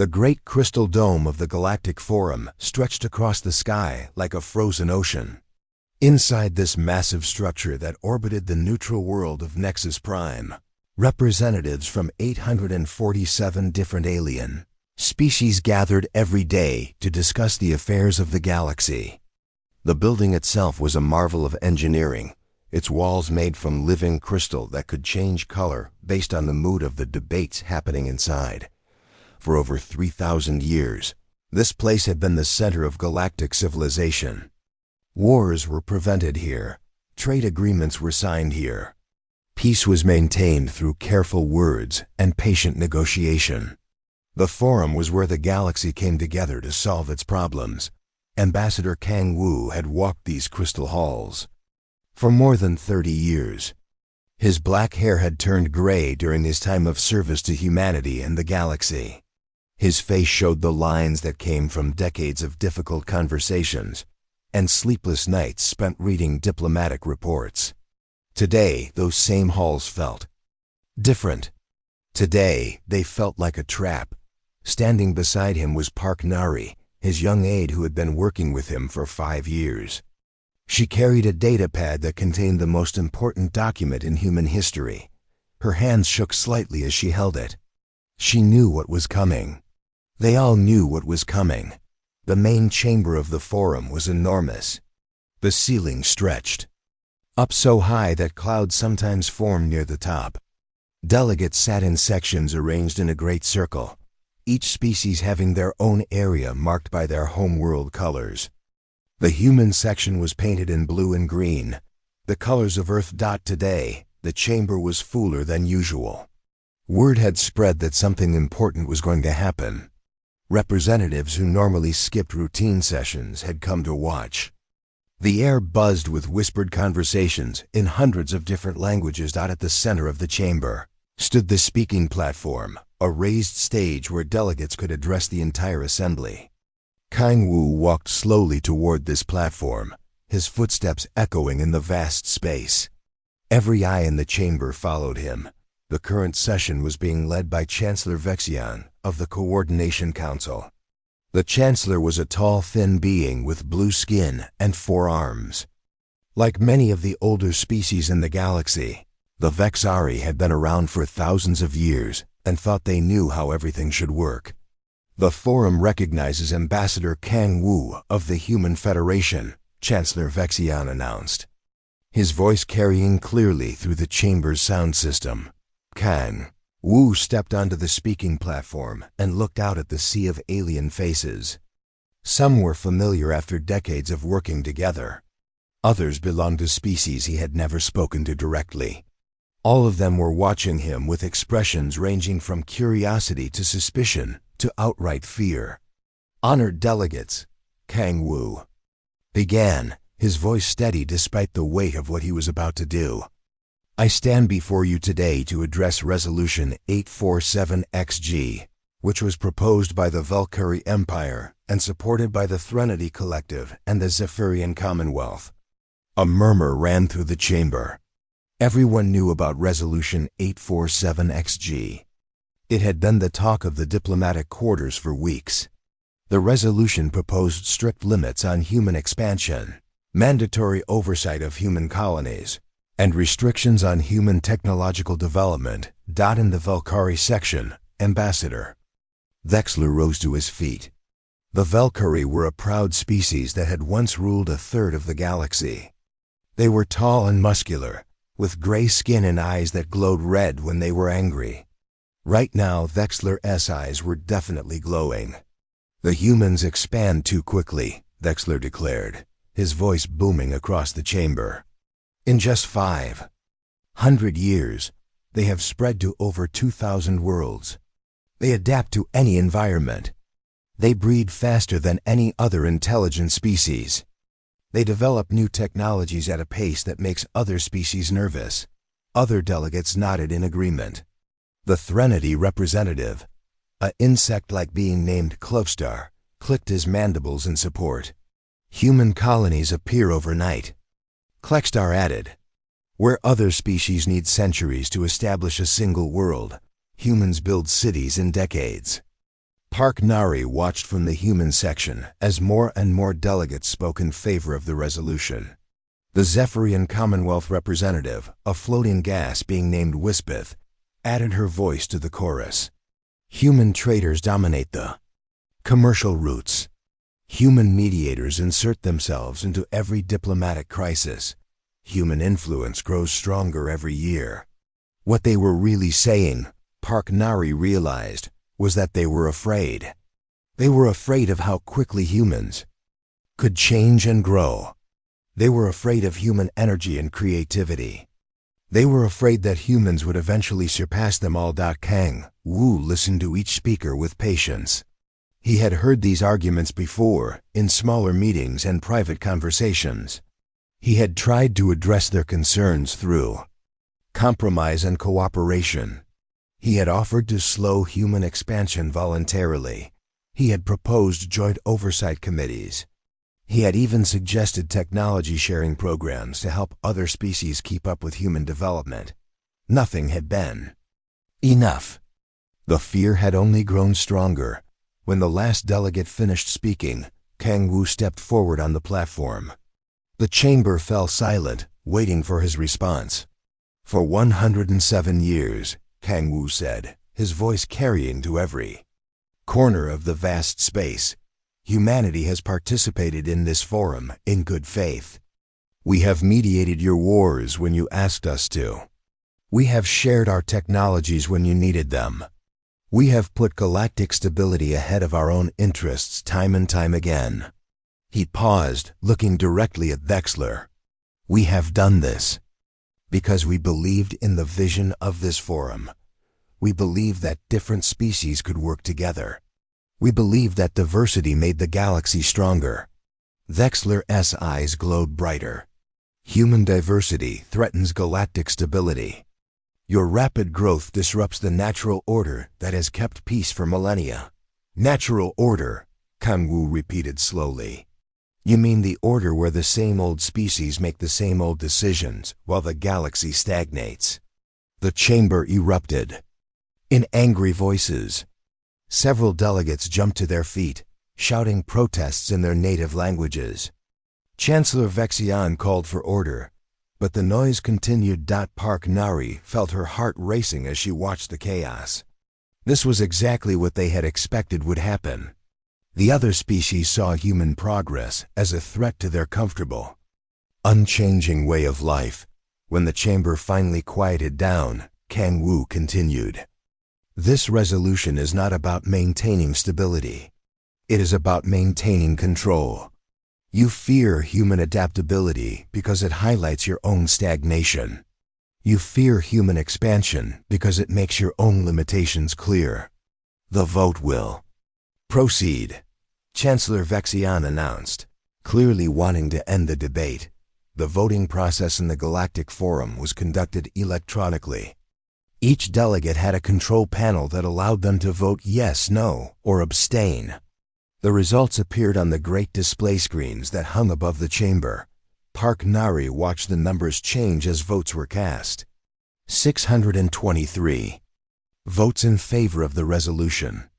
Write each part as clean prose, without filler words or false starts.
The great crystal dome of the Galactic Forum stretched across the sky like a frozen ocean. Inside this massive structure that orbited the neutral world of Nexus Prime, representatives from 847 different alien species gathered every day to discuss the affairs of the galaxy. The building itself was a marvel of engineering, its walls made from living crystal that could change color based on the mood of the debates happening inside. For over 3,000 years, this place had been the center of galactic civilization. Wars were prevented here. Trade agreements were signed here. Peace was maintained through careful words and patient negotiation. The Forum was where the galaxy came together to solve its problems. Ambassador Kang Wu had walked these crystal halls for more than 30 years. His black hair had turned gray during his time of service to humanity and the galaxy. His face showed the lines that came from decades of difficult conversations and sleepless nights spent reading diplomatic reports. Today, those same halls felt different. Today, they felt like a trap. Standing beside him was Park Nari, his young aide who had been working with him for 5 years. She carried a datapad that contained the most important document in human history. Her hands shook slightly as she held it. She knew what was coming. They all knew what was coming. The main chamber of the Forum was enormous. The ceiling stretched up so high that clouds sometimes formed near the top. Delegates sat in sections arranged in a great circle, each species having their own area marked by their homeworld colors. The human section was painted in blue and green, the colors of Earth. Today, the chamber was fuller than usual. Word had spread that something important was going to happen. Representatives who normally skipped routine sessions had come to watch. The air buzzed with whispered conversations in hundreds of different languages. At the center of the chamber stood the speaking platform, a raised stage where delegates could address the entire assembly. Kang Wu walked slowly toward this platform, his footsteps echoing in the vast space. Every eye in the chamber followed him. The current session was being led by Chancellor Vexian of the Coordination Council. The Chancellor was a tall, thin being with blue skin and 4 arms. Like many of the older species in the galaxy, the Vexari had been around for thousands of years and thought they knew how everything should work. The Forum recognizes Ambassador Kang Wu of the Human Federation, Chancellor Vexian announced, his voice carrying clearly through the chamber's sound system. Kang Wu stepped onto the speaking platform and looked out at the sea of alien faces. Some were familiar after decades of working together. Others belonged to species he had never spoken to directly. All of them were watching him with expressions ranging from curiosity to suspicion to outright fear. Honored delegates, Kang Wu began, his voice steady despite the weight of what he was about to do. I stand before you today to address Resolution 847XG, which was proposed by the Valkyrie Empire and supported by the Threnody Collective and the Zephyrian Commonwealth. A murmur ran through the chamber. Everyone knew about Resolution 847XG. It had been the talk of the diplomatic quarters for weeks. The resolution proposed strict limits on human expansion, mandatory oversight of human colonies, and restrictions on human technological development. In the Valkyrie section, Ambassador Vexler rose to his feet. The Valkyrie were a proud species that had once ruled a third of the galaxy. They were tall and muscular, with gray skin and eyes that glowed red when they were angry. Right now, Vexler's eyes were definitely glowing. The humans expand too quickly, Vexler declared, his voice booming across the chamber. In just 500 years, they have spread to over 2,000 worlds. They adapt to any environment. They breed faster than any other intelligent species. They develop new technologies at a pace that makes other species nervous. Other delegates nodded in agreement. The Threnody representative, an insect-like being named Clovestar, clicked his mandibles in support. Human colonies appear overnight. Clextar added, where other species need centuries to establish a single world, humans build cities in decades. Park Nari watched from the human section as more and more delegates spoke in favor of the resolution. The Zephyrian Commonwealth representative, a floating gas being named Wispith, added her voice to the chorus. Human traders dominate the commercial routes. Human mediators insert themselves into every diplomatic crisis. Human influence grows stronger every year. What they were really saying, Park Nari realized, was that they were afraid. They were afraid of how quickly humans could change and grow. They were afraid of human energy and creativity. They were afraid that humans would eventually surpass them all. Kang Wu listened to each speaker with patience. He had heard these arguments before, in smaller meetings and private conversations. He had tried to address their concerns through compromise and cooperation. He had offered to slow human expansion voluntarily. He had proposed joint oversight committees. He had even suggested technology sharing programs to help other species keep up with human development. Nothing had been enough. The fear had only grown stronger. When the last delegate finished speaking, Kang Wu stepped forward on the platform. The chamber fell silent, waiting for his response. For 107 years, Kang Wu said, his voice carrying to every corner of the vast space, humanity has participated in this forum in good faith. We have mediated your wars when you asked us to. We have shared our technologies when you needed them. We have put galactic stability ahead of our own interests time and time again. He paused, looking directly at Vexler. We have done this because we believed in the vision of this forum. We believed that different species could work together. We believed that diversity made the galaxy stronger. Vexler's eyes glowed brighter. Human diversity threatens galactic stability. Your rapid growth disrupts the natural order that has kept peace for millennia. Natural order, Kang Wu repeated slowly. You mean the order where the same old species make the same old decisions while the galaxy stagnates? The chamber erupted. In angry voices, several delegates jumped to their feet, shouting protests in their native languages. Chancellor Vexian called for order, but the noise continued. Park Nari felt her heart racing as she watched the chaos. This was exactly what they had expected would happen. The other species saw human progress as a threat to their comfortable, unchanging way of life. When the chamber finally quieted down, Kang Wu continued. This resolution is not about maintaining stability. It is about maintaining control. You fear human adaptability because it highlights your own stagnation. You fear human expansion because it makes your own limitations clear. The vote will proceed, Chancellor Vexian announced, clearly wanting to end the debate. The voting process in the Galactic Forum was conducted electronically. Each delegate had a control panel that allowed them to vote yes, no, or abstain. The results appeared on the great display screens that hung above the chamber. Park Nari watched the numbers change as votes were cast. 623 votes in favor of the resolution,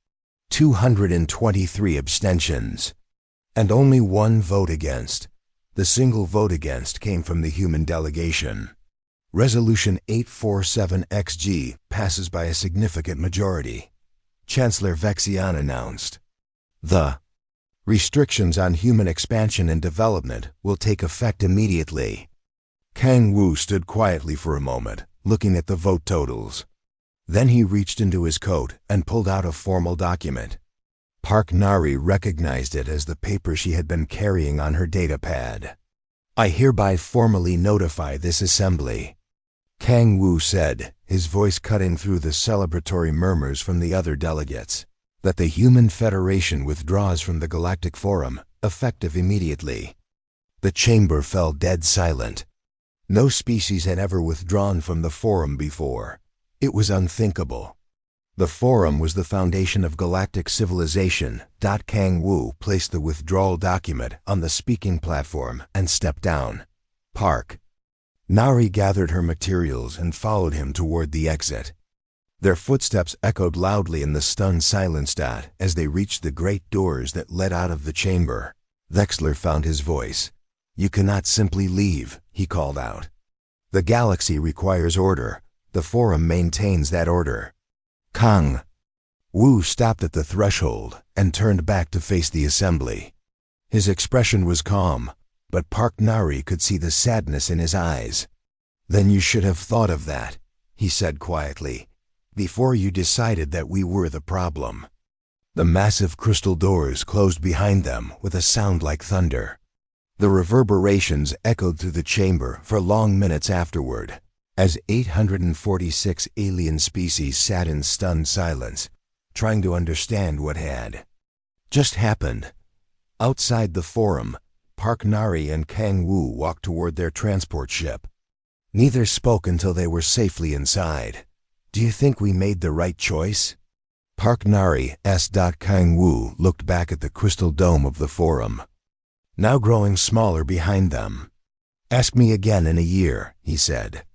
223 abstentions, and only one vote against. The single vote against came from the human delegation. Resolution 847XG passes by a significant majority, Chancellor Vexian announced. The restrictions on human expansion and development will take effect immediately. Kang Wu stood quietly for a moment, looking at the vote totals. Then he reached into his coat and pulled out a formal document. Park Nari recognized it as the paper she had been carrying on her datapad. I hereby formally notify this assembly, Kang Wu said, his voice cutting through the celebratory murmurs from the other delegates, that the Human Federation withdraws from the Galactic Forum, effective immediately. The chamber fell dead silent. No species had ever withdrawn from the Forum before. It was unthinkable. The Forum was the foundation of galactic civilization. Kang Wu placed the withdrawal document on the speaking platform and stepped down. Park Nari gathered her materials and followed him toward the exit. Their footsteps echoed loudly in the stunned silence as they reached the great doors that led out of the chamber. Wexler found his voice. "You cannot simply leave," he called out. "The galaxy requires order. The Forum maintains that order." Kang Wu stopped at the threshold and turned back to face the assembly. His expression was calm, but Park Nari could see the sadness in his eyes. "Then you should have thought of that," he said quietly, "before you decided that we were the problem." The massive crystal doors closed behind them with a sound like thunder. The reverberations echoed through the chamber for long minutes afterward, as 846 alien species sat in stunned silence, trying to understand what had just happened. Outside the Forum, Park Nari and Kang Wu walked toward their transport ship. Neither spoke until they were safely inside. "Do you think we made the right choice?" Park Nari asked. Kang Wu looked back at the crystal dome of the Forum, now growing smaller behind them. "Ask me again in a year," he said,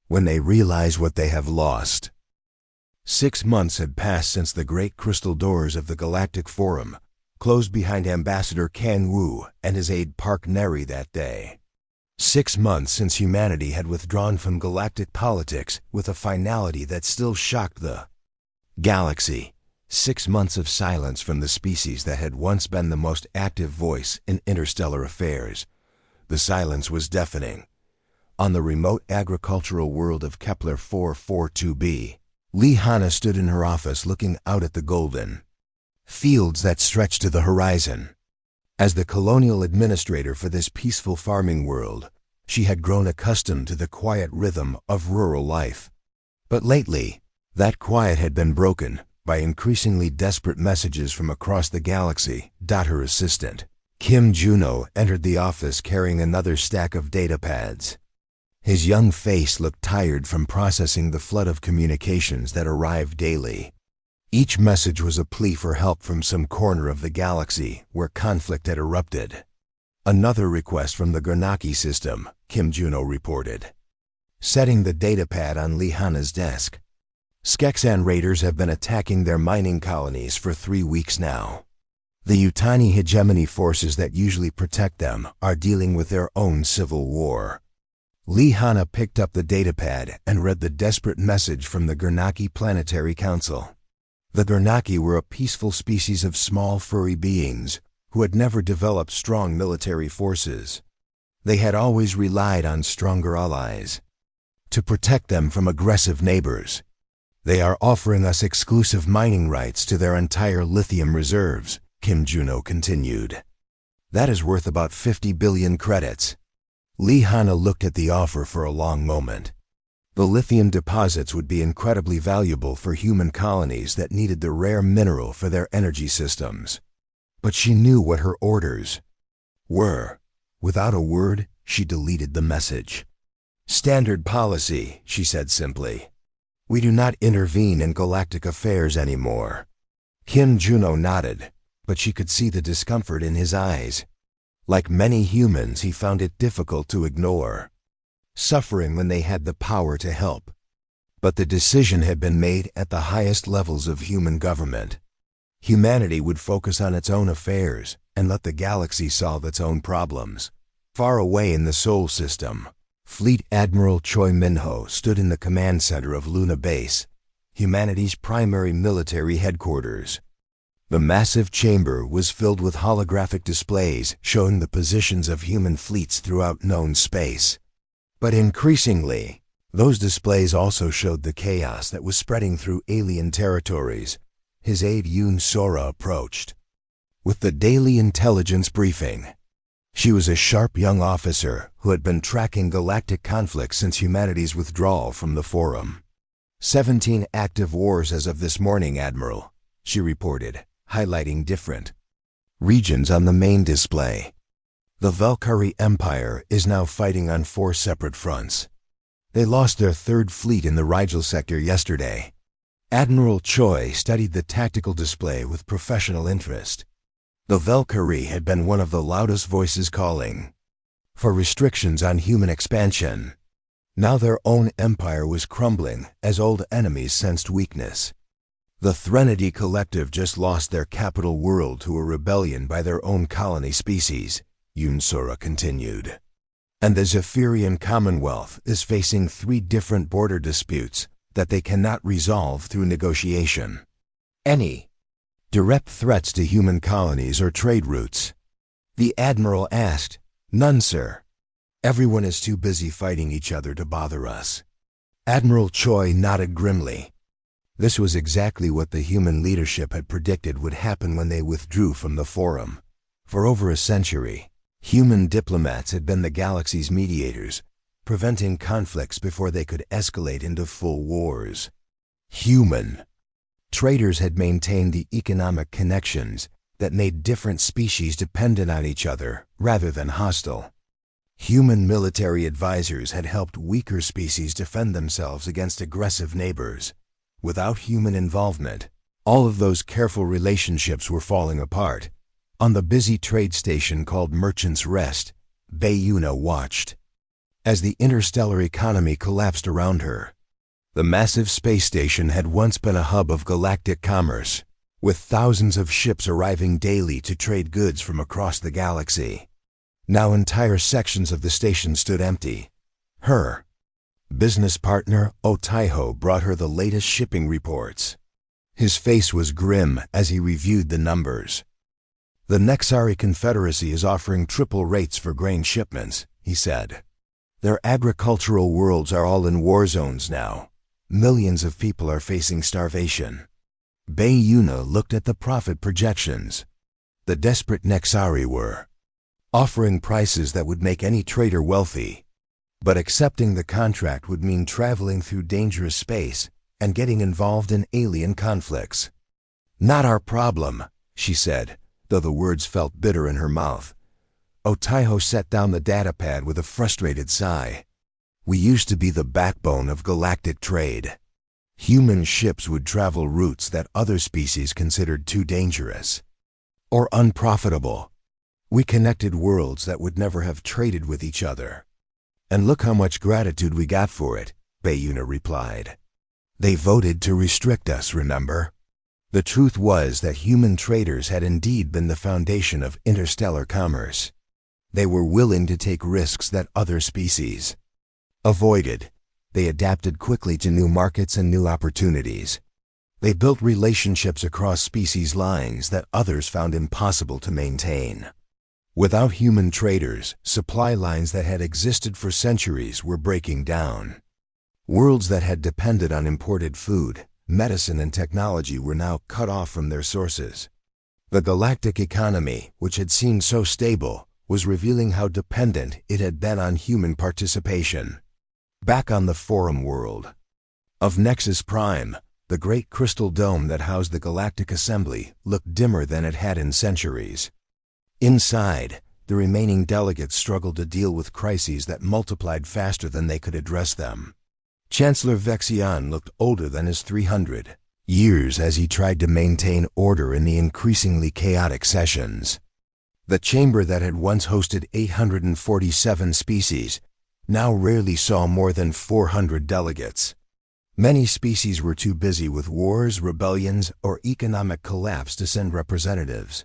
"when they realize what they have lost." 6 months had passed since the great crystal doors of the Galactic Forum closed behind Ambassador Kang Wu and his aide Park Nari that day. 6 months since humanity had withdrawn from galactic politics with a finality that still shocked the galaxy. 6 months of silence from the species that had once been the most active voice in interstellar affairs. The silence was deafening. On the remote agricultural world of Kepler 442b, Lee Hanna stood in her office looking out at the golden fields that stretched to the horizon. As the colonial administrator for this peaceful farming world, she had grown accustomed to the quiet rhythm of rural life. But lately, that quiet had been broken by increasingly desperate messages from across the galaxy. Her assistant, Kim Juno, entered the office carrying another stack of data pads. His young face looked tired from processing the flood of communications that arrived daily. Each message was a plea for help from some corner of the galaxy where conflict had erupted. "Another request from the Gernaki system," Kim Juno reported, setting the datapad on Lee Hanna's desk. "Skexan raiders have been attacking their mining colonies for 3 weeks now. The Yutani hegemony forces that usually protect them are dealing with their own civil war." Lee Hanna picked up the datapad and read the desperate message from the Gernaki Planetary Council. The Gernaki were a peaceful species of small furry beings who had never developed strong military forces. They had always relied on stronger allies to protect them from aggressive neighbors. "They are offering us exclusive mining rights to their entire lithium reserves," Kim Juno continued. "That is worth about 50 billion credits." Lee Hanna looked at the offer for a long moment. The lithium deposits would be incredibly valuable for human colonies that needed the rare mineral for their energy systems. But she knew what her orders were. Without a word, she deleted the message. "Standard policy," she said simply. "We do not intervene in galactic affairs anymore." Kim Juno nodded, but she could see the discomfort in his eyes. Like many humans, he found it difficult to ignore suffering when they had the power to help. But the decision had been made at the highest levels of human government. Humanity would focus on its own affairs and let the galaxy solve its own problems. Far away in the Sol system, Fleet Admiral Choi Minho stood in the command center of Luna Base, humanity's primary military headquarters. The massive chamber was filled with holographic displays showing the positions of human fleets throughout known space. But increasingly, those displays also showed the chaos that was spreading through alien territories. His aide Yoon Sora approached with the daily intelligence briefing. She was a sharp young officer who had been tracking galactic conflicts since humanity's withdrawal from the Forum. 17 active wars as of this morning, Admiral, she reported, highlighting different regions on the main display. The Valkyrie Empire is now fighting on 4 separate fronts. They lost their 3rd fleet in the Rigel sector yesterday. Admiral Choi studied the tactical display with professional interest. The Valkyrie had been one of the loudest voices calling for restrictions on human expansion. Now their own empire was crumbling as old enemies sensed weakness. The Threnody Collective just lost their capital world to a rebellion by their own colony species, Yunsura continued. And the Zephyrian Commonwealth is facing 3 different border disputes that they cannot resolve through negotiation. Any direct threats to human colonies or trade routes? The Admiral asked. None, sir. Everyone is too busy fighting each other to bother us. Admiral Choi nodded grimly. This was exactly what the human leadership had predicted would happen when they withdrew from the Forum. For over a century, human diplomats had been the galaxy's mediators, preventing conflicts before they could escalate into full wars. Human traders had maintained the economic connections that made different species dependent on each other rather than hostile. Human military advisors had helped weaker species defend themselves against aggressive neighbors. Without human involvement, all of those careful relationships were falling apart. On the busy trade station called Merchant's Rest, Bayuna watched as the interstellar economy collapsed around her. The massive space station had once been a hub of galactic commerce, with thousands of ships arriving daily to trade goods from across the galaxy. Now entire sections of the station stood empty. Her business partner, Otaiho, brought her the latest shipping reports. His face was grim as he reviewed the numbers. The Nexari Confederacy is offering triple rates for grain shipments, he said. Their agricultural worlds are all in war zones now. Millions of people are facing starvation. Bayuna looked at the profit projections. The desperate Nexari were offering prices that would make any trader wealthy. But accepting the contract would mean traveling through dangerous space and getting involved in alien conflicts. Not our problem, she said, though the words felt bitter in her mouth. Otaiho set down the datapad with a frustrated sigh. We used to be the backbone of galactic trade. Human ships would travel routes that other species considered too dangerous or unprofitable. We connected worlds that would never have traded with each other. And look how much gratitude we got for it, Bayuna replied. They voted to restrict us, remember? The truth was that human traders had indeed been the foundation of interstellar commerce. They were willing to take risks that other species avoided. They adapted quickly to new markets and new opportunities. They built relationships across species lines that others found impossible to maintain. Without human traders, supply lines that had existed for centuries were breaking down. Worlds that had depended on imported food, medicine, and technology were now cut off from their sources. The galactic economy, which had seemed so stable, was revealing how dependent it had been on human participation. Back on the Forum world of Nexus Prime, the great crystal dome that housed the Galactic Assembly looked dimmer than it had in centuries. Inside, the remaining delegates struggled to deal with crises that multiplied faster than they could address them. Chancellor Vexian looked older than his 300 years as he tried to maintain order in the increasingly chaotic sessions. The chamber that had once hosted 847 species now rarely saw more than 400 delegates. Many species were too busy with wars, rebellions, or economic collapse to send representatives.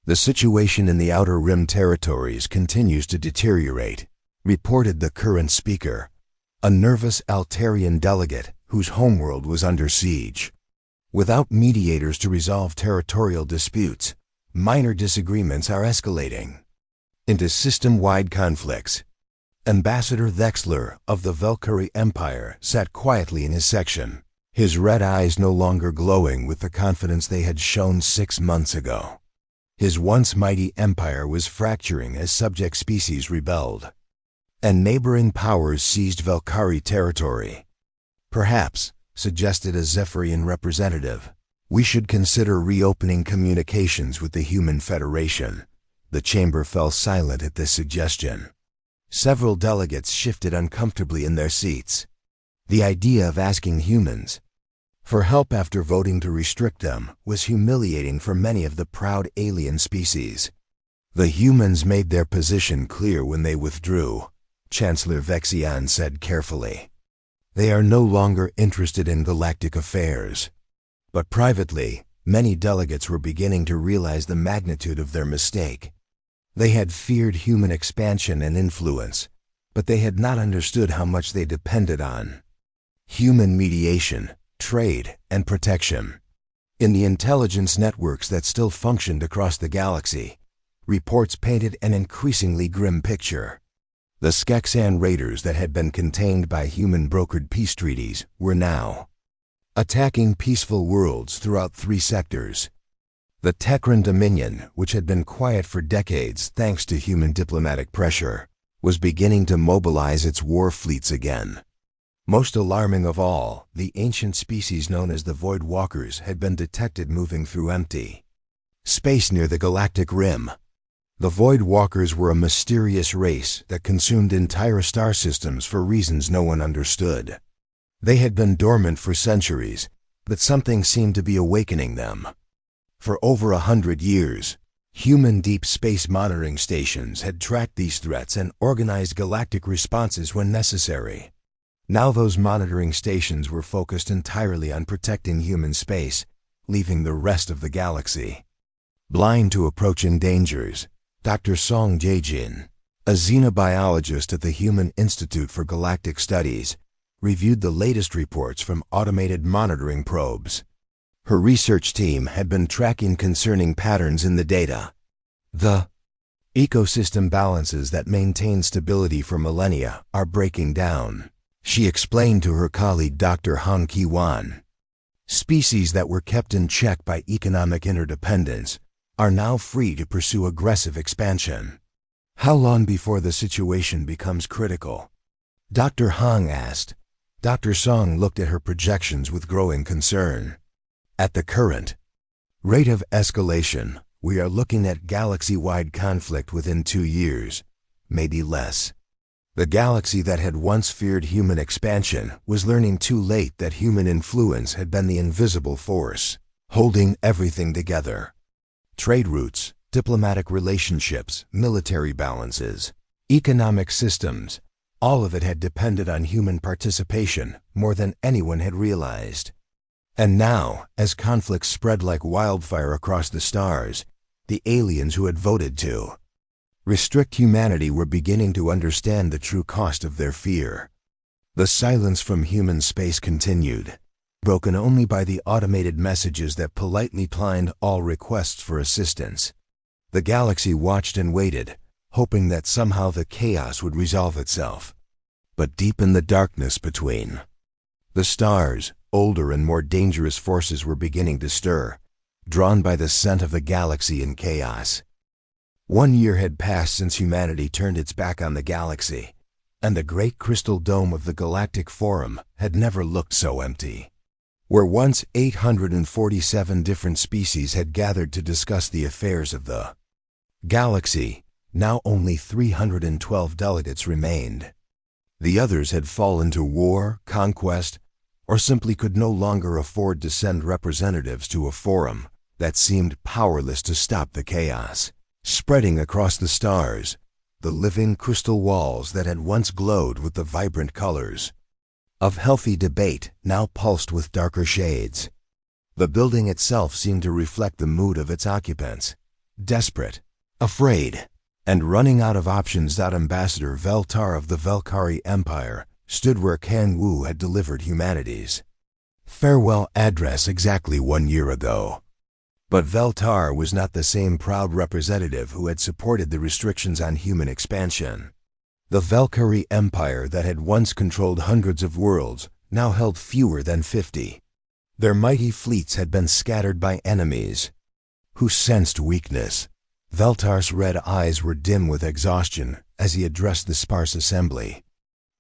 The situation in the Outer Rim territories continues to deteriorate, reported the current speaker, a nervous Altarian delegate whose homeworld was under siege. Without mediators to resolve territorial disputes, minor disagreements are escalating into system-wide conflicts. Ambassador Thexler of the Valkyrie Empire sat quietly in his section, his red eyes no longer glowing with the confidence they had shown 6 months ago. His once mighty empire was fracturing as subject species rebelled, and neighboring powers seized Valkyrie territory. Perhaps, suggested a Zephyrian representative, we should consider reopening communications with the Human Federation. The chamber fell silent at this suggestion. Several delegates shifted uncomfortably in their seats. The idea of asking humans for help after voting to restrict them was humiliating for many of the proud alien species. The humans made their position clear when they withdrew. Chancellor Vexian said carefully. They are no longer interested in galactic affairs. But privately, many delegates were beginning to realize the magnitude of their mistake. They had feared human expansion and influence, but they had not understood how much they depended on human mediation, trade, and protection. In the intelligence networks that still functioned across the galaxy, reports painted an increasingly grim picture. The Skeksan raiders that had been contained by human-brokered peace treaties were now attacking peaceful worlds throughout 3 sectors. The Tekran Dominion, which had been quiet for decades thanks to human diplomatic pressure, was beginning to mobilize its war fleets again. Most alarming of all, the ancient species known as the Void Walkers had been detected moving through empty space near the galactic rim. The Void Walkers were a mysterious race that consumed entire star systems for reasons no one understood. They had been dormant for centuries, but something seemed to be awakening them. For over 100 years, human deep space monitoring stations had tracked these threats and organized galactic responses when necessary. Now those monitoring stations were focused entirely on protecting human space, leaving the rest of the galaxy blind to approaching dangers. Dr. Song Jae-jin, a xenobiologist at the Human Institute for Galactic Studies, reviewed the latest reports from automated monitoring probes. Her research team had been tracking concerning patterns in the data. The ecosystem balances that maintain stability for millennia are breaking down, she explained to her colleague Dr. Han Ki-wan. Species that were kept in check by economic interdependence are now free to pursue aggressive expansion. How long before the situation becomes critical? Dr. Hong asked. Dr. Song looked at her projections with growing concern. At the current rate of escalation, we are looking at galaxy-wide conflict within 2 years, maybe less. The galaxy that had once feared human expansion was learning too late that human influence had been the invisible force holding everything together. Trade routes, diplomatic relationships, military balances, economic systems, all of it had depended on human participation more than anyone had realized. And now, as conflicts spread like wildfire across the stars, the aliens who had voted to restrict humanity were beginning to understand the true cost of their fear. The silence from human space continued, broken only by the automated messages that politely declined all requests for assistance. The galaxy watched and waited, hoping that somehow the chaos would resolve itself. But deep in the darkness between the stars, older and more dangerous forces were beginning to stir, drawn by the scent of the galaxy in chaos. 1 year had passed since humanity turned its back on the galaxy, and the great crystal dome of the Galactic Forum had never looked so empty. Where once 847 different species had gathered to discuss the affairs of the galaxy, now only 312 delegates remained. The others had fallen to war, conquest, or simply could no longer afford to send representatives to a forum that seemed powerless to stop the chaos spreading across the stars, the living crystal walls that had once glowed with the vibrant colors of healthy debate now pulsed with darker shades. The building itself seemed to reflect the mood of its occupants, desperate, afraid, and running out of options. Ambassador Veltar of the Velkari Empire stood where Kang Wu had delivered humanity's farewell address exactly 1 year ago. But Veltar was not the same proud representative who had supported the restrictions on human expansion. The Velkari Empire that had once controlled hundreds of worlds now held fewer than 50. Their mighty fleets had been scattered by enemies who sensed weakness. Veltar's red eyes were dim with exhaustion as he addressed the sparse assembly.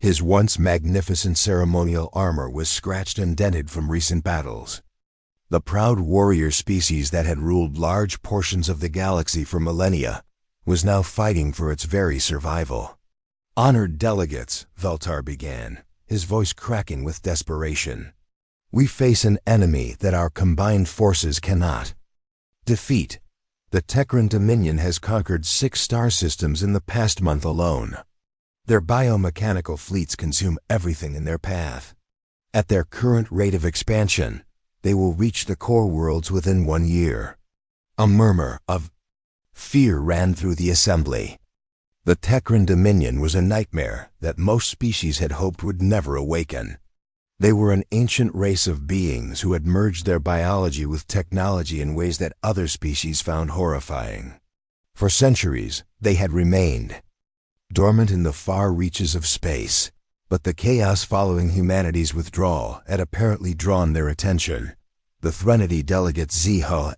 His once magnificent ceremonial armor was scratched and dented from recent battles. The proud warrior species that had ruled large portions of the galaxy for millennia was now fighting for its very survival. Honored delegates, Veltar began, his voice cracking with desperation. We face an enemy that our combined forces cannot defeat. The Tekran Dominion has conquered 6 star systems in the past month alone. Their biomechanical fleets consume everything in their path. At their current rate of expansion, they will reach the core worlds within 1 year. A murmur of fear ran through the assembly. The Tekran Dominion was a nightmare that most species had hoped would never awaken. They were an ancient race of beings who had merged their biology with technology in ways that other species found horrifying. For centuries, they had remained dormant in the far reaches of space, but the chaos following humanity's withdrawal had apparently drawn their attention. The Threnody delegate Zho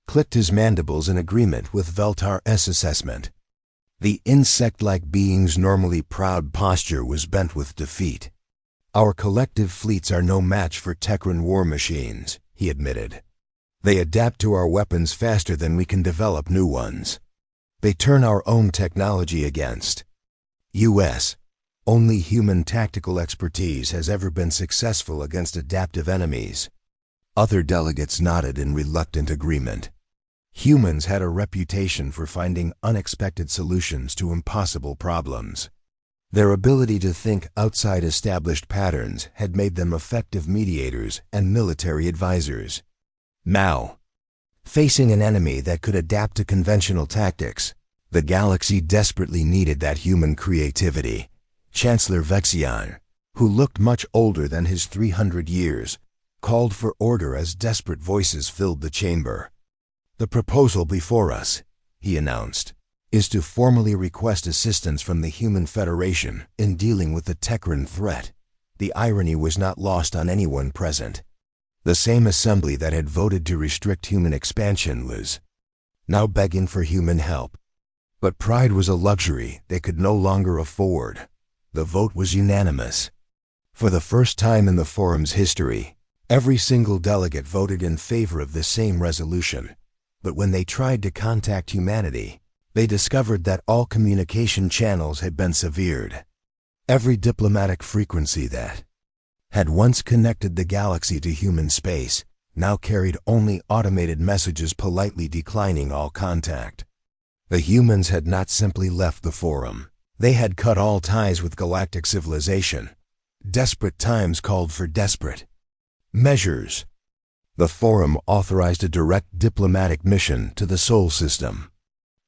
clicked his mandibles in agreement with Veltar's assessment. The insect-like being's normally proud posture was bent with defeat. Our collective fleets are no match for Tekran war machines, he admitted. They adapt to our weapons faster than we can develop new ones. They turn our own technology against us. Only human tactical expertise has ever been successful against adaptive enemies. Other delegates nodded in reluctant agreement. Humans had a reputation for finding unexpected solutions to impossible problems. Their ability to think outside established patterns had made them effective mediators and military advisors. Now, facing an enemy that could adapt to conventional tactics, the galaxy desperately needed that human creativity. Chancellor Vexion, who looked much older than his 300 years, called for order as desperate voices filled the chamber. The proposal before us, he announced, is to formally request assistance from the Human Federation in dealing with the Tekran threat. The irony was not lost on anyone present. The same assembly that had voted to restrict human expansion was now begging for human help. But pride was a luxury they could no longer afford. The vote was unanimous. For the first time in the forum's history, every single delegate voted in favor of the same resolution. But when they tried to contact humanity, they discovered that all communication channels had been severed. Every diplomatic frequency that had once connected the galaxy to human space now carried only automated messages politely declining all contact. The humans had not simply left the forum. They had cut all ties with galactic civilization. Desperate times called for desperate measures. The forum authorized a direct diplomatic mission to the Sol system.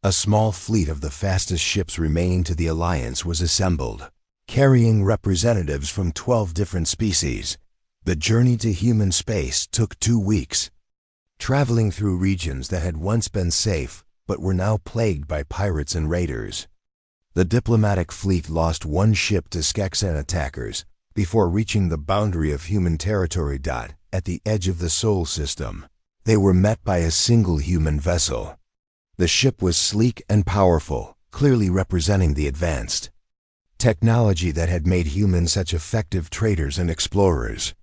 A small fleet of the fastest ships remaining to the Alliance was assembled, carrying representatives from 12 different species. The journey to human space took 2 weeks. Traveling through regions that had once been safe but were now plagued by pirates and raiders. The diplomatic fleet lost 1 ship to Skeksan attackers before reaching the boundary of human territory. At the edge of the Sol system, they were met by a single human vessel. The ship was sleek and powerful, clearly representing the advanced technology that had made humans such effective traders and explorers.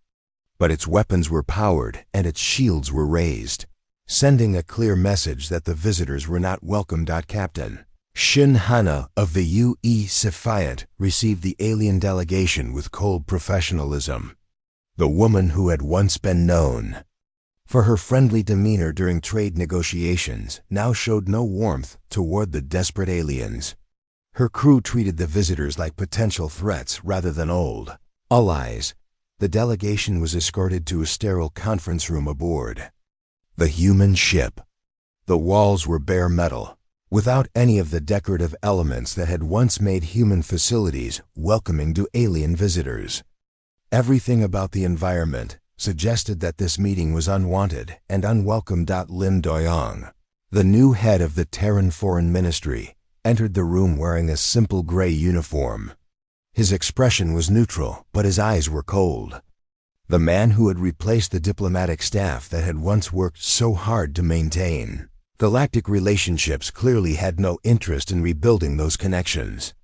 But its weapons were powered and its shields were raised, sending a clear message that the visitors were not welcome. Captain Shin Hana of the UE Siphiant received the alien delegation with cold professionalism. The woman who had once been known for her friendly demeanor during trade negotiations now showed no warmth toward the desperate aliens. Her crew treated the visitors like potential threats rather than old allies. The delegation was escorted to a sterile conference room aboard the human ship. The walls were bare metal, without any of the decorative elements that had once made human facilities welcoming to alien visitors. Everything about the environment suggested that this meeting was unwanted and unwelcome. Lim Doyong, the new head of the Terran Foreign Ministry, entered the room wearing a simple gray uniform. His expression was neutral, but his eyes were cold. The man who had replaced the diplomatic staff that had once worked so hard to maintain galactic relationships clearly had no interest in rebuilding those connections.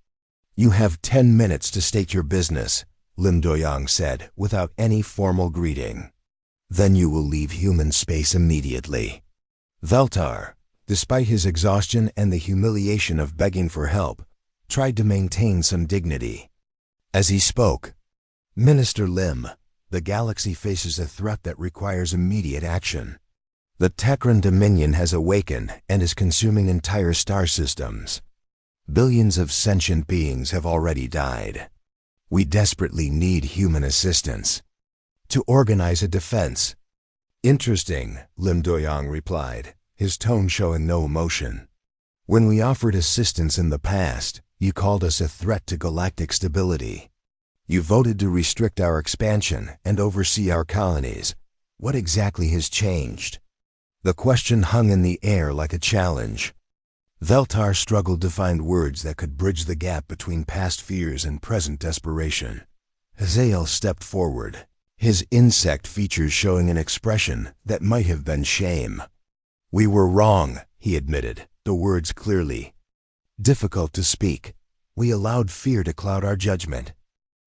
"You have 10 minutes to state your business," Lim Doyong said without any formal greeting. "Then you will leave human space immediately." Veltar, despite his exhaustion and the humiliation of begging for help, tried to maintain some dignity. As he spoke, "Minister Lim, the galaxy faces a threat that requires immediate action. The Tekran Dominion has awakened and is consuming entire star systems. Billions of sentient beings have already died. We desperately need human assistance to organize a defense. Interesting, Lim Doyang replied, his tone showing no emotion. When we offered assistance in the past, you called us a threat to galactic stability. You voted to restrict our expansion and oversee our colonies. What exactly has changed? The question hung in the air like a challenge. Veltar struggled to find words that could bridge the gap between past fears and present desperation. Hazael stepped forward, his insect features showing an expression that might have been shame. We were wrong, he admitted, the words clearly. Difficult to speak. We allowed fear to cloud our judgment.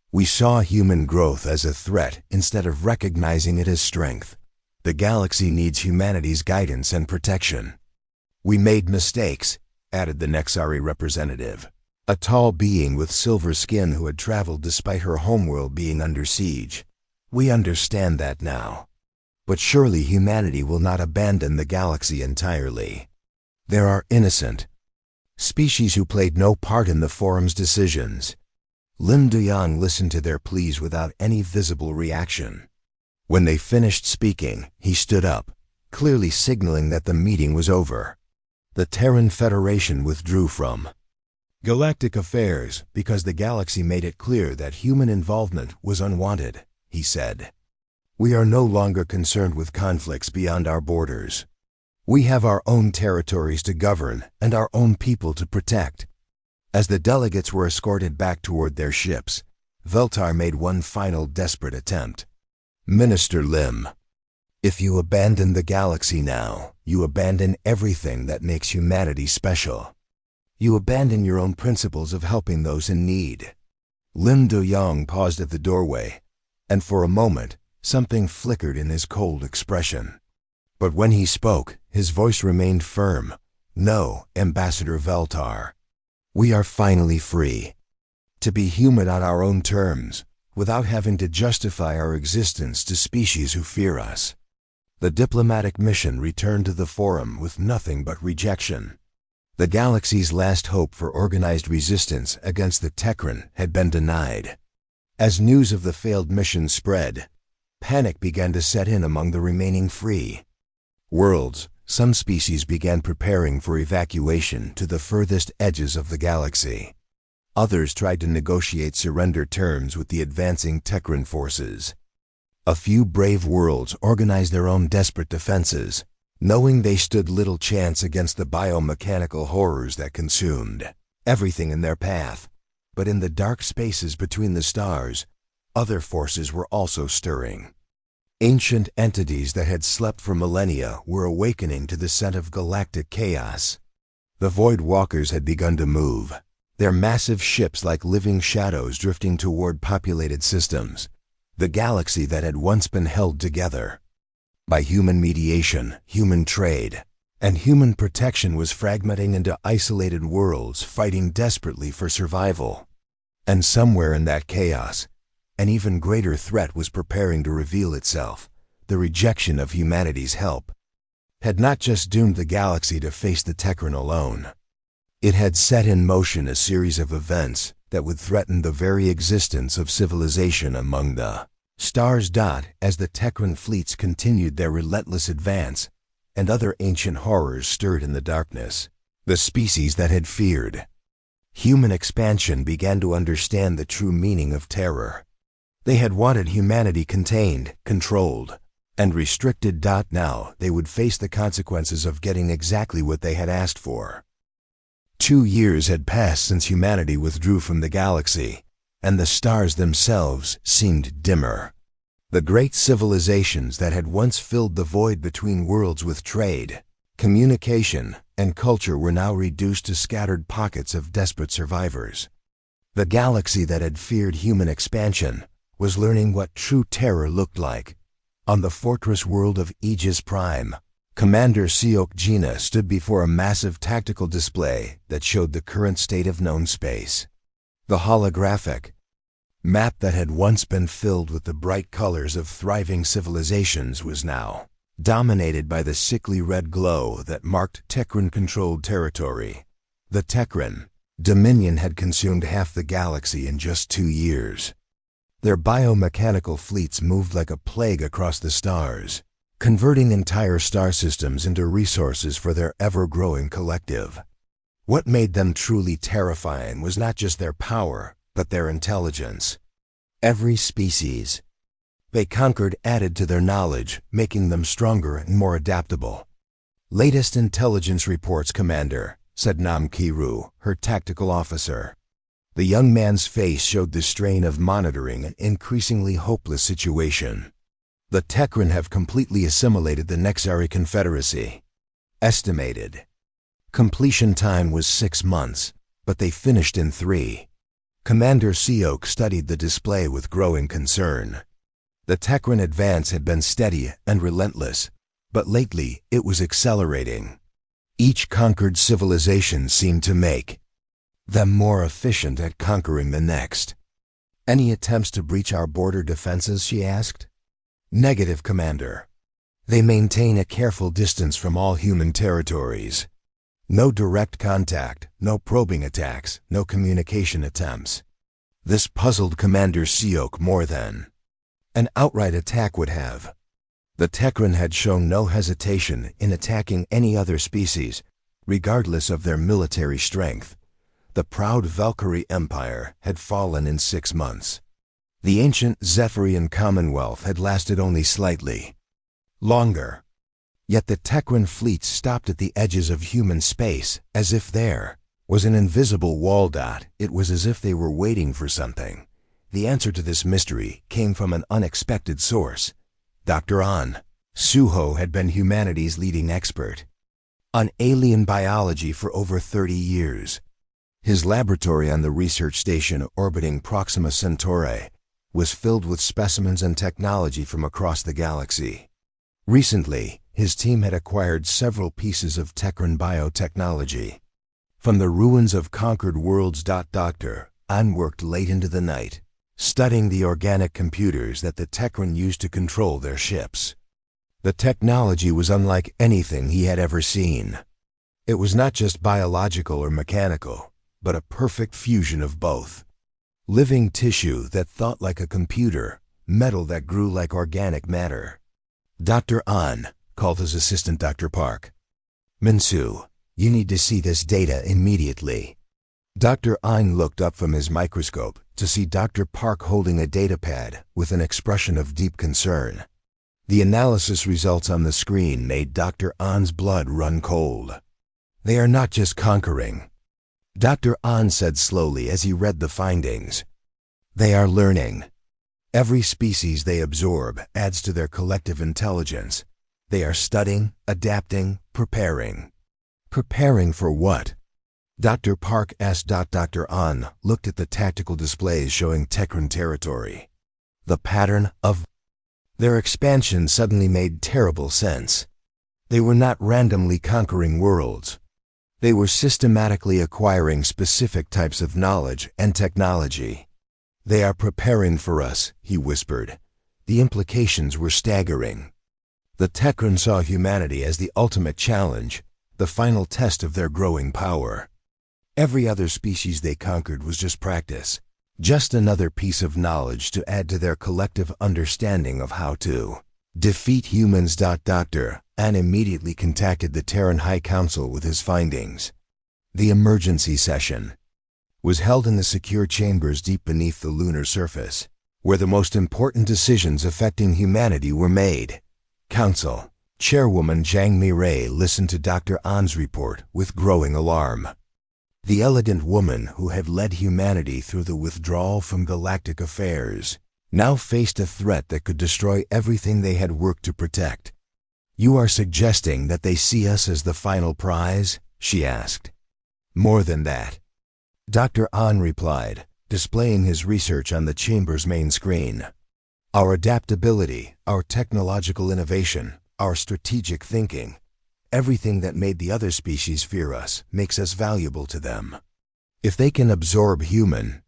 We saw human growth as a threat instead of recognizing it as strength. The galaxy needs humanity's guidance and protection. We made mistakes, added the Nexari representative, a tall being with silver skin who had traveled despite her homeworld being under siege. We understand that now. But surely humanity will not abandon the galaxy entirely. There are innocent species who played no part in the forum's decisions. Lim Doyang listened to their pleas without any visible reaction. When they finished speaking, he stood up, clearly signaling that the meeting was over. The Terran Federation withdrew from galactic affairs because the galaxy made it clear that human involvement was unwanted, he said. We are no longer concerned with conflicts beyond our borders. We have our own territories to govern and our own people to protect. As the delegates were escorted back toward their ships, Veltar made one final desperate attempt. Minister Lim, if you abandon the galaxy now, you abandon everything that makes humanity special. You abandon your own principles of helping those in need. Lim Doyang paused at the doorway, and for a moment, something flickered in his cold expression. But when he spoke, his voice remained firm. No, Ambassador Veltar. We are finally free to be human on our own terms, without having to justify our existence to species who fear us. The diplomatic mission returned to the Forum with nothing but rejection. The galaxy's last hope for organized resistance against the Tekran had been denied. As news of the failed mission spread, panic began to set in among the remaining free worlds. Some species began preparing for evacuation to the furthest edges of the galaxy. Others tried to negotiate surrender terms with the advancing Tekran forces. A few brave worlds organized their own desperate defenses, knowing they stood little chance against the biomechanical horrors that consumed everything in their path. But in the dark spaces between the stars, other forces were also stirring. Ancient entities that had slept for millennia were awakening to the scent of galactic chaos. The Void Walkers had begun to move, their massive ships like living shadows drifting toward populated systems. The galaxy that had once been held together by human mediation, human trade, and human protection was fragmenting into isolated worlds fighting desperately for survival. And somewhere in that chaos, an even greater threat was preparing to reveal itself. The rejection of humanity's help had not just doomed the galaxy to face the Tekran alone. It had set in motion a series of events that would threaten the very existence of civilization among the stars. As the Tekran fleets continued their relentless advance, and other ancient horrors stirred in the darkness, the species that had feared human expansion began to understand the true meaning of terror. They had wanted humanity contained, controlled, and restricted. Now they would face the consequences of getting exactly what they had asked for. 2 years had passed since humanity withdrew from the galaxy, and the stars themselves seemed dimmer. The great civilizations that had once filled the void between worlds with trade, communication, and culture were now reduced to scattered pockets of desperate survivors. The galaxy that had feared human expansion was learning what true terror looked like. On the fortress world of Aegis Prime, Commander Siok Jina stood before a massive tactical display that showed the current state of known space. The holographic map that had once been filled with the bright colors of thriving civilizations was now dominated by the sickly red glow that marked Tekran-controlled territory. The Tekran, Dominion had consumed half the galaxy in just 2 years. Their biomechanical fleets moved like a plague across the stars, converting entire star systems into resources for their ever-growing collective. What made them truly terrifying was not just their power, but their intelligence. Every species they conquered added to their knowledge, making them stronger and more adaptable. "Latest intelligence reports, Commander," said Nam Kiru, her tactical officer. The young man's face showed the strain of monitoring an increasingly hopeless situation. "The Tekran have completely assimilated the Nexari Confederacy. Estimated completion time was 6 months, but they finished in 3. Commander Seok studied the display with growing concern. The Tekran advance had been steady and relentless, but lately it was accelerating. Each conquered civilization seemed to make them more efficient at conquering the next. "Any attempts to breach our border defenses?" she asked. "Negative, Commander. They maintain a careful distance from all human territories. No direct contact, no probing attacks, no communication attempts." This puzzled Commander Seok more than an outright attack would have. The Tekran had shown no hesitation in attacking any other species, regardless of their military strength. The proud Valkyrie Empire had fallen in 6 months. The ancient Zephyrian Commonwealth had lasted only slightly longer. Yet the Tekran fleets stopped at the edges of human space, as if there was an invisible wall. It was as if they were waiting for something. The answer to this mystery came from an unexpected source. Dr. An Suho had been humanity's leading expert on alien biology for over 30 years. His laboratory on the research station orbiting Proxima Centauri was filled with specimens and technology from across the galaxy. Recently, his team had acquired several pieces of Tekran biotechnology from the ruins of conquered worlds. Dr. An worked late into the night, studying the organic computers that the Tekran used to control their ships. The technology was unlike anything he had ever seen. It was not just biological or mechanical, but a perfect fusion of both. Living tissue that thought like a computer, metal that grew like organic matter. Dr. An called his assistant Dr. Park. "Minsu, you need to see this data immediately." Dr. An looked up from his microscope to see Dr. Park holding a datapad with an expression of deep concern. The analysis results on the screen made Dr. An's blood run cold. "They are not just conquering," Dr. An said slowly as he read the findings. "They are learning. Every species they absorb adds to their collective intelligence. They are studying, adapting, preparing." "Preparing for what?" Dr. Park asked. Dr. An looked at the tactical displays showing Tekran territory. The pattern of their expansion suddenly made terrible sense. They were not randomly conquering worlds. They were systematically acquiring specific types of knowledge and technology. "They are preparing for us," he whispered. The implications were staggering. The Tekran saw humanity as the ultimate challenge, the final test of their growing power. Every other species they conquered was just practice, just another piece of knowledge to add to their collective understanding of how to defeat humans. Dr. An immediately contacted the Terran High Council with his findings. The emergency session was held in the secure chambers deep beneath the lunar surface, where the most important decisions affecting humanity were made. Council Chairwoman Zhang Mirei listened to Dr. An's report with growing alarm. The elegant woman who had led humanity through the withdrawal from galactic affairs now faced a threat that could destroy everything they had worked to protect. "You are suggesting that they see us as the final prize?" she asked. "More than that," Dr. An replied, displaying his research on the chamber's main screen. "Our adaptability, our technological innovation, our strategic thinking, everything that made the other species fear us makes us valuable to them. If they can absorb human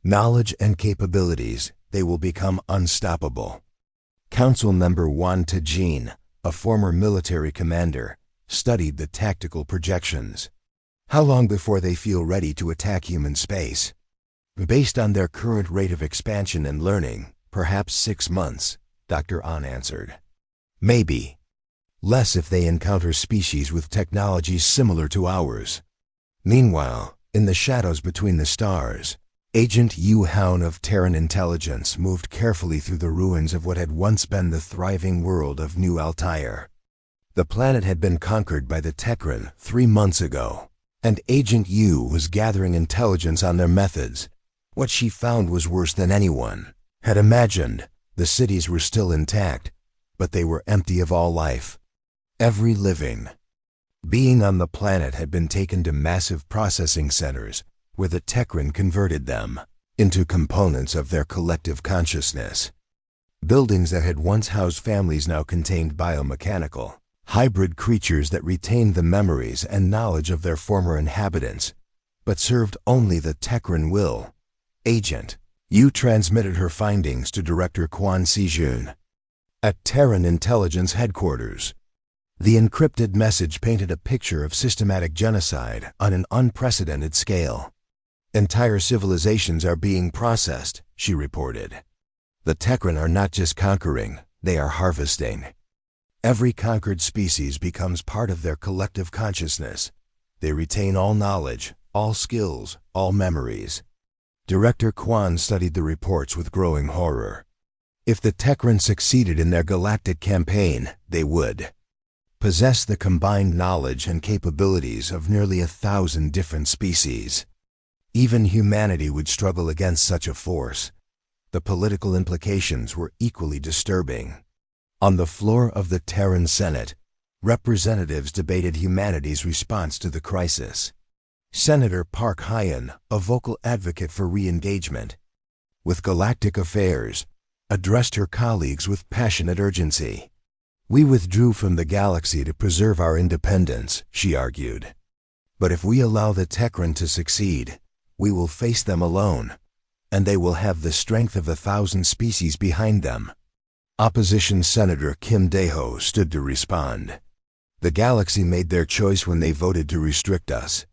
knowledge and capabilities, they will become unstoppable." Council member Wan Tajin, a former military commander, studied the tactical projections. How long before they feel ready to attack human space? Based on their current rate of expansion and learning, perhaps 6 months, Dr. An answered. Maybe. Less if they encounter species with technologies similar to ours. Meanwhile, in the shadows between the stars, Agent Yu Houn of Terran Intelligence moved carefully through the ruins of what had once been the thriving world of New Altair. The planet had been conquered by the Tekran 3 months ago, and Agent Yu was gathering intelligence on their methods. What she found was worse than anyone had imagined. The cities were still intact, but they were empty of all life. Every living being on the planet had been taken to massive processing centers, where the Tekran converted them into components of their collective consciousness. Buildings that had once housed families now contained biomechanical, hybrid creatures that retained the memories and knowledge of their former inhabitants, but served only the Tekran will. Agent Yu transmitted her findings to Director Quan Sijun at Terran Intelligence Headquarters. The encrypted message painted a picture of systematic genocide on an unprecedented scale. Entire civilizations are being processed, she reported. The Tekran are not just conquering, they are harvesting. Every conquered species becomes part of their collective consciousness. They retain all knowledge, all skills, all memories. Director Quan studied the reports with growing horror. If the Tekran succeeded in their galactic campaign, they would possess the combined knowledge and capabilities of nearly 1,000 different species. Even humanity would struggle against such a force. The political implications were equally disturbing. On the floor of the Terran Senate, representatives debated humanity's response to the crisis. Senator Park Hyen, a vocal advocate for re-engagement with galactic affairs, addressed her colleagues with passionate urgency. We withdrew from the galaxy to preserve our independence, she argued. But if we allow the Tekran to succeed, we will face them alone, and they will have the strength of 1,000 species behind them. Opposition Senator Kim Dae-ho stood to respond. The galaxy made their choice when they voted to restrict us.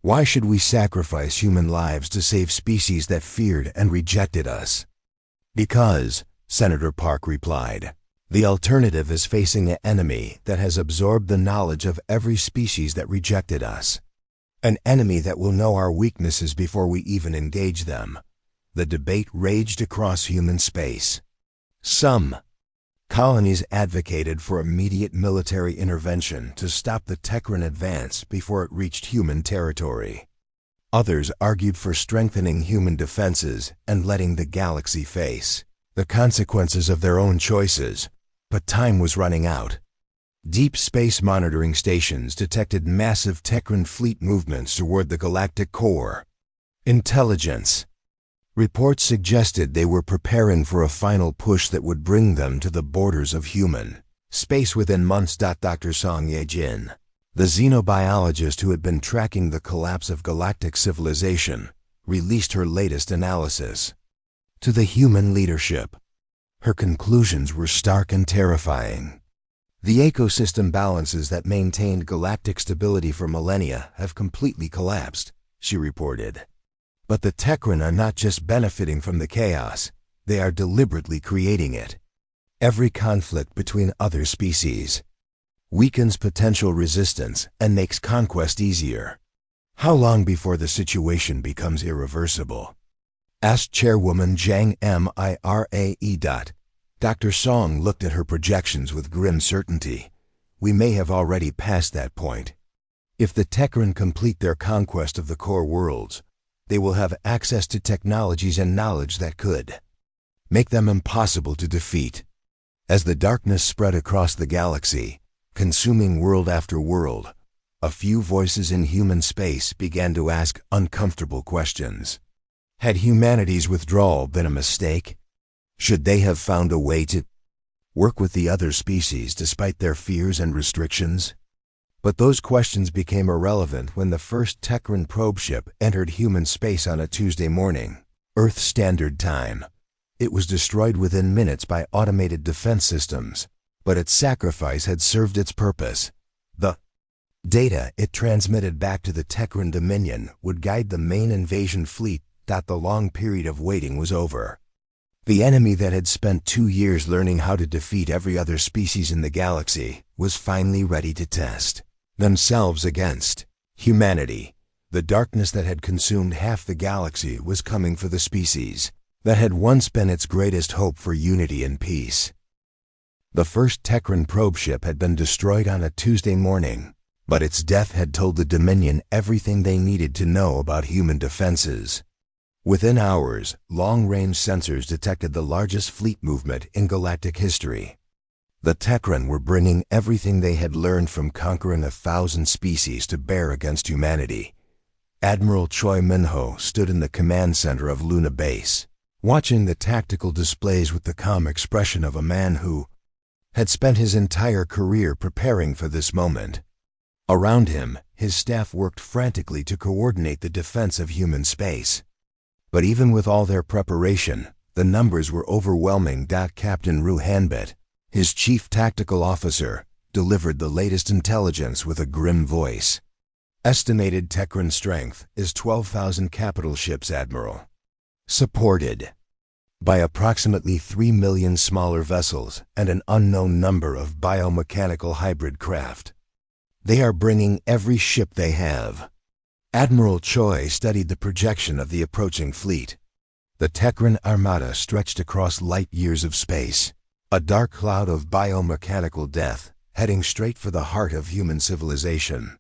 Why should we sacrifice human lives to save species that feared and rejected us? Because, Senator Park replied, the alternative is facing an enemy that has absorbed the knowledge of every species that rejected us. An enemy that will know our weaknesses before we even engage them. The debate raged across human space. Some colonies advocated for immediate military intervention to stop the Tekran advance before it reached human territory. Others argued for strengthening human defenses and letting the galaxy face the consequences of their own choices, but time was running out. Deep space monitoring stations detected massive Tekran fleet movements toward the galactic core. Intelligence reports suggested they were preparing for a final push that would bring them to the borders of human space within months. Dr. Song Ye-jin, the xenobiologist who had been tracking the collapse of galactic civilization, released her latest analysis to the human leadership. Her conclusions were stark and terrifying. The ecosystem balances that maintained galactic stability for millennia have completely collapsed, she reported. But the Tekran are not just benefiting from the chaos, they are deliberately creating it. Every conflict between other species weakens potential resistance and makes conquest easier. How long before the situation becomes irreversible? Asked Chairwoman Zhang Mirae. Dr. Song looked at her projections with grim certainty. We may have already passed that point. If the Tekran complete their conquest of the core worlds, they will have access to technologies and knowledge that could make them impossible to defeat. As the darkness spread across the galaxy, consuming world after world, a few voices in human space began to ask uncomfortable questions. Had humanity's withdrawal been a mistake? Should they have found a way to work with the other species despite their fears and restrictions? But those questions became irrelevant when the first Tekran probe ship entered human space on a Tuesday morning, Earth Standard Time. It was destroyed within minutes by automated defense systems, but its sacrifice had served its purpose. The Data it transmitted back to the Tekran Dominion would guide the main invasion fleet that the long period of waiting was over. The enemy that had spent 2 years learning how to defeat every other species in the galaxy was finally ready to test themselves against humanity. The darkness that had consumed half the galaxy was coming for the species that had once been its greatest hope for unity and peace. The first Tekran probe ship had been destroyed on a Tuesday morning, but its death had told the Dominion everything they needed to know about human defenses. Within hours, long-range sensors detected the largest fleet movement in galactic history. The Tekran were bringing everything they had learned from conquering 1,000 species to bear against humanity. Admiral Choi Minho stood in the command center of Luna Base, watching the tactical displays with the calm expression of a man who had spent his entire career preparing for this moment. Around him, his staff worked frantically to coordinate the defense of human space. But even with all their preparation, the numbers were overwhelming. Captain Ru Hanbit, his chief tactical officer, delivered the latest intelligence with a grim voice. Estimated Tekran strength is 12,000 capital ships, Admiral. Supported by approximately 3 million smaller vessels and an unknown number of biomechanical hybrid craft. They are bringing every ship they have. Admiral Choi studied the projection of the approaching fleet. The Tekran Armada stretched across light years of space, a dark cloud of biomechanical death, heading straight for the heart of human civilization.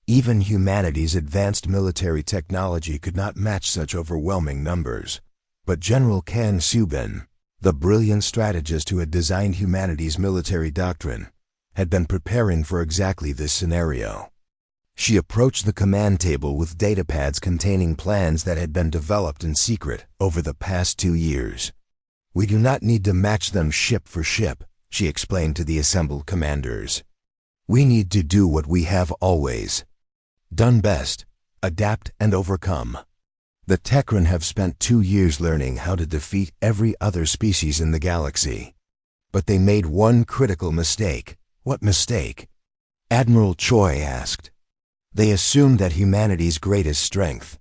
Even humanity's advanced military technology could not match such overwhelming numbers. But General Kan Subin, the brilliant strategist who had designed humanity's military doctrine, had been preparing for exactly this scenario. She approached the command table with datapads containing plans that had been developed in secret over the past 2 years. We do not need to match them ship for ship, she explained to the assembled commanders. We need to do what we have always done best: adapt and overcome. The Tekran have spent 2 years learning how to defeat every other species in the galaxy. But they made one critical mistake. What mistake? Admiral Choi asked. They assumed that humanity's greatest strength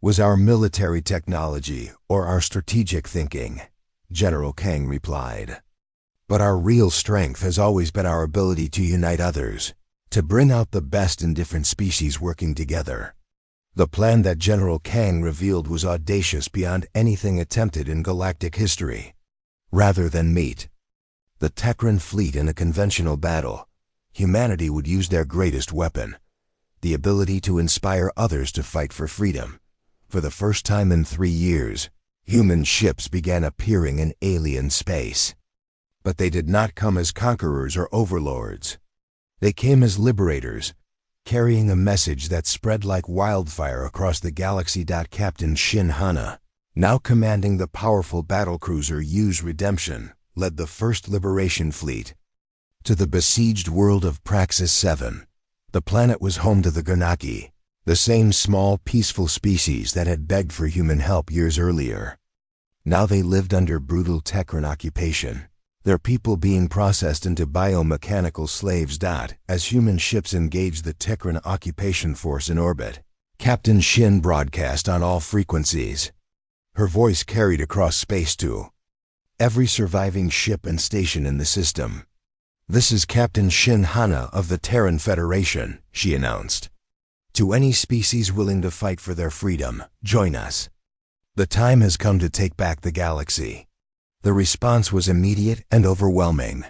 was our military technology or our strategic thinking, General Kang replied. But our real strength has always been our ability to unite others, to bring out the best in different species working together. The plan that General Kang revealed was audacious beyond anything attempted in galactic history. Rather than meet the Tekran fleet in a conventional battle, humanity would use their greatest weapon, the ability to inspire others to fight for freedom. For the first time in 3 years, human ships began appearing in alien space. But they did not come as conquerors or overlords. They came as liberators, carrying a message that spread like wildfire across the galaxy. Captain Shin Hana, now commanding the powerful battlecruiser Yu's Redemption, led the first liberation fleet to the besieged world of Praxis 7. The planet was home to the Gernaki, the same small, peaceful species that had begged for human help years earlier. Now they lived under brutal Tekran occupation, their people being processed into biomechanical slaves. As human ships engaged the Tekran occupation force in orbit, Captain Shin broadcast on all frequencies. Her voice carried across space to every surviving ship and station in the system. This is Captain Shin Hana of the Terran Federation, she announced. To any species willing to fight for their freedom, join us. The time has come to take back the galaxy. The response was immediate and overwhelming.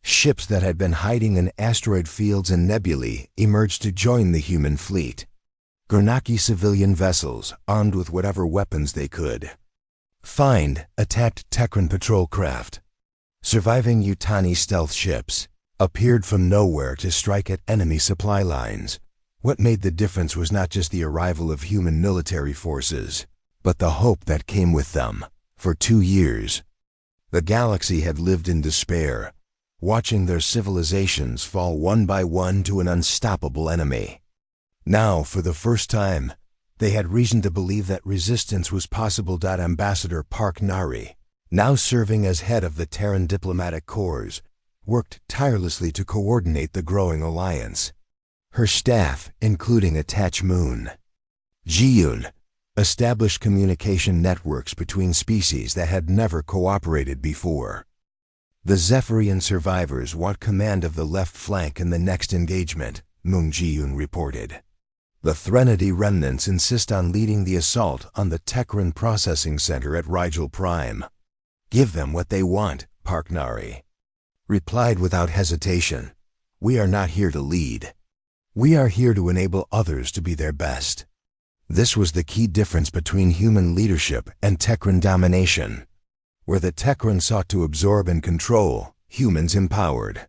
Ships that had been hiding in asteroid fields and nebulae emerged to join the human fleet. Gernaki civilian vessels, armed with whatever weapons they could find, attacked Tekran patrol craft. Surviving Yutani stealth ships appeared from nowhere to strike at enemy supply lines. What made the difference was not just the arrival of human military forces, but the hope that came with them. For 2 years, the galaxy had lived in despair, watching their civilizations fall one by one to an unstoppable enemy. Now, for the first time, they had reason to believe that resistance was possible. Ambassador Park Nari, now serving as head of the Terran diplomatic corps, worked tirelessly to coordinate the growing alliance. Her staff, including a Tach moon, Jiyun, established communication networks between species that had never cooperated before. The Zephyrian survivors want command of the left flank in the next engagement, Moon Jiyun reported. The Threnody remnants insist on leading the assault on the Tekran Processing Center at Rigel Prime. Give them what they want, Parknari replied without hesitation. We are not here to lead. We are here to enable others to be their best. This was the key difference between human leadership and Tekran domination. Where the Tekran sought to absorb and control, humans empowered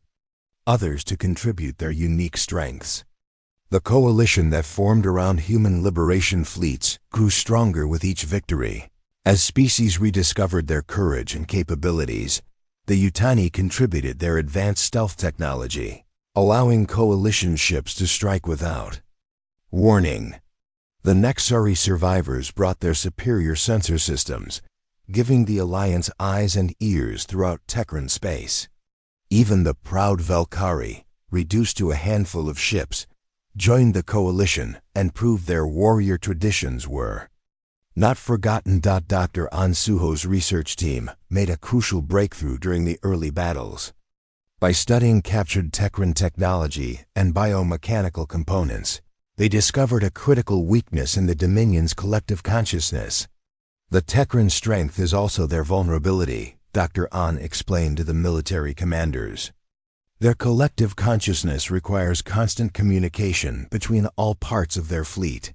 others to contribute their unique strengths. The coalition that formed around human liberation fleets grew stronger with each victory. As species rediscovered their courage and capabilities, the Yutani contributed their advanced stealth technology, allowing coalition ships to strike without warning. The Nexari survivors brought their superior sensor systems, giving the Alliance eyes and ears throughout Tekran space. Even the proud Velkari, reduced to a handful of ships, joined the coalition and proved their warrior traditions were not forgotten. Dr. Ansuho's research team made a crucial breakthrough during the early battles. By studying captured Tekran technology and biomechanical components, they discovered a critical weakness in the Dominion's collective consciousness. The Tekran strength is also their vulnerability, Dr. An explained to the military commanders. Their collective consciousness requires constant communication between all parts of their fleet.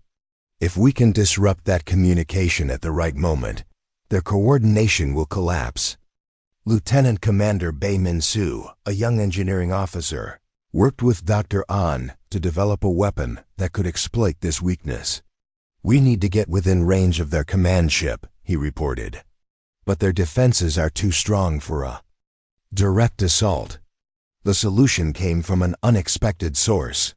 If we can disrupt that communication at the right moment, their coordination will collapse. Lieutenant Commander Bei Min-su, a young engineering officer, worked with Dr. An to develop a weapon that could exploit this weakness. We need to get within range of their command ship, he reported. But their defenses are too strong for a direct assault. The solution came from an unexpected source.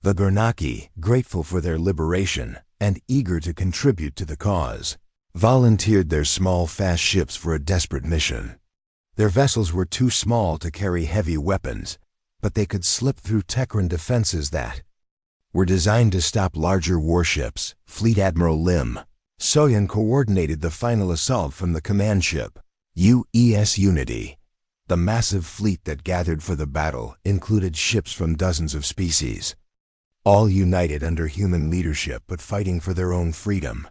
The Gernaki, grateful for their liberation and eager to contribute to the cause, volunteered their small, fast ships for a desperate mission. Their vessels were too small to carry heavy weapons, but they could slip through Tekran defenses that were designed to stop larger warships. Fleet Admiral Lim Soyan coordinated the final assault from the command ship, UES Unity. The massive fleet that gathered for the battle included ships from dozens of species, all united under human leadership but fighting for their own freedom.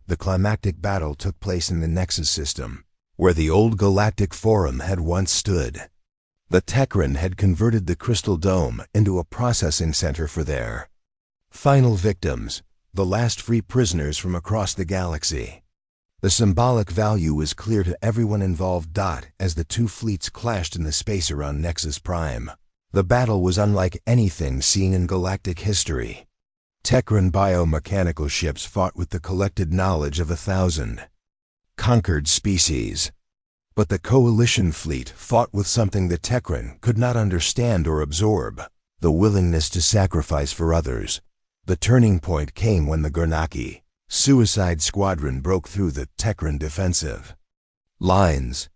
The climactic battle took place in the Nexus system, where the old Galactic Forum had once stood. The Tekran had converted the Crystal Dome into a processing center for their final victims, the last free prisoners from across the galaxy. The symbolic value was clear to everyone involved. As the two fleets clashed in the space around Nexus Prime, the battle was unlike anything seen in galactic history. Tekran biomechanical ships fought with the collected knowledge of 1,000 conquered species. But the Coalition fleet fought with something the Tekran could not understand or absorb: the willingness to sacrifice for others. The turning point came when the Gernaki Suicide Squadron broke through the Tekran defensive lines.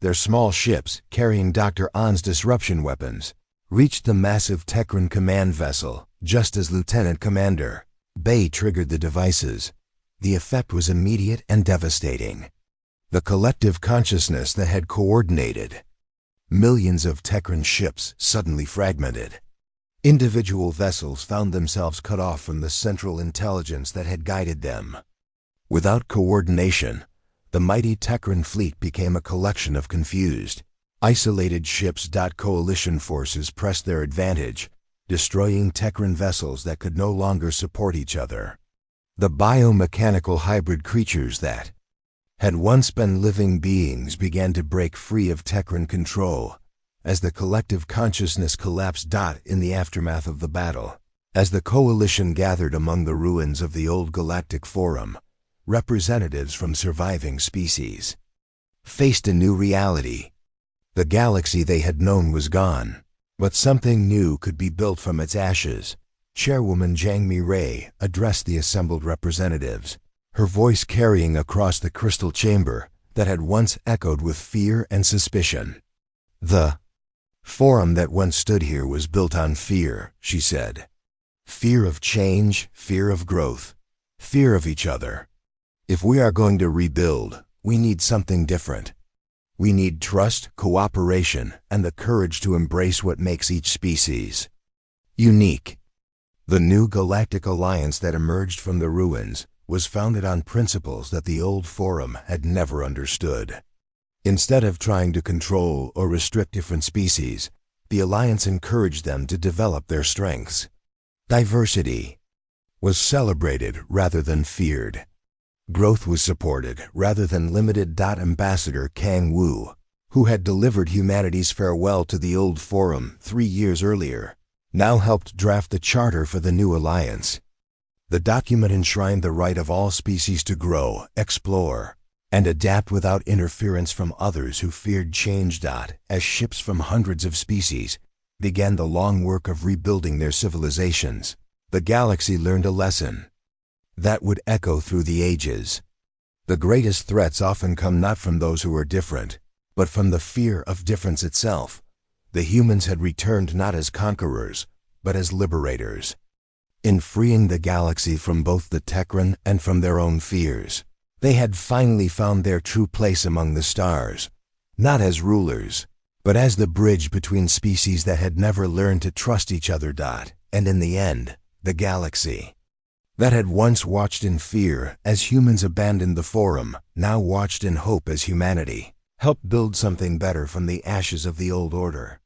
Their small ships, carrying Dr. An's disruption weapons, reached the massive Tekran command vessel just as Lieutenant Commander Bei triggered the devices. The effect was immediate and devastating. The collective consciousness that had coordinated millions of Tekran ships suddenly fragmented. Individual vessels found themselves cut off from the central intelligence that had guided them. Without coordination, the mighty Tekran fleet became a collection of confused, isolated ships. Coalition forces pressed their advantage, destroying Tekran vessels that could no longer support each other. The biomechanical hybrid creatures that had once been living beings began to break free of Tekran control as the collective consciousness collapsed. In the aftermath of the battle, as the Coalition gathered among the ruins of the old Galactic Forum, representatives from surviving species faced a new reality. The galaxy they had known was gone, but something new could be built from its ashes. Chairwoman Zhang Mi-Ray addressed the assembled representatives, her voice carrying across the crystal chamber that had once echoed with fear and suspicion. The forum that once stood here was built on fear, she said. Fear of change, fear of growth, fear of each other. If we are going to rebuild, we need something different. We need trust, cooperation, and the courage to embrace what makes each species unique. The new galactic alliance that emerged from the ruins was founded on principles that the old forum had never understood. Instead of trying to control or restrict different species, the alliance encouraged them to develop their strengths. Diversity was celebrated rather than feared. Growth was supported rather than limited. Ambassador Kang Wu, who had delivered humanity's farewell to the old forum 3 years earlier, now helped draft the charter for the new alliance. The document enshrined the right of all species to grow, explore, and adapt without interference from others who feared change. As ships from hundreds of species began the long work of rebuilding their civilizations, the galaxy learned a lesson that would echo through the ages. The greatest threats often come not from those who are different, but from the fear of difference itself. The humans had returned not as conquerors, but as liberators. In freeing the galaxy from both the Tekran and from their own fears, they had finally found their true place among the stars, not as rulers, but as the bridge between species that had never learned to trust each other. And in the end, the galaxy that had once watched in fear as humans abandoned the forum, now watched in hope as humanity helped build something better from the ashes of the old order.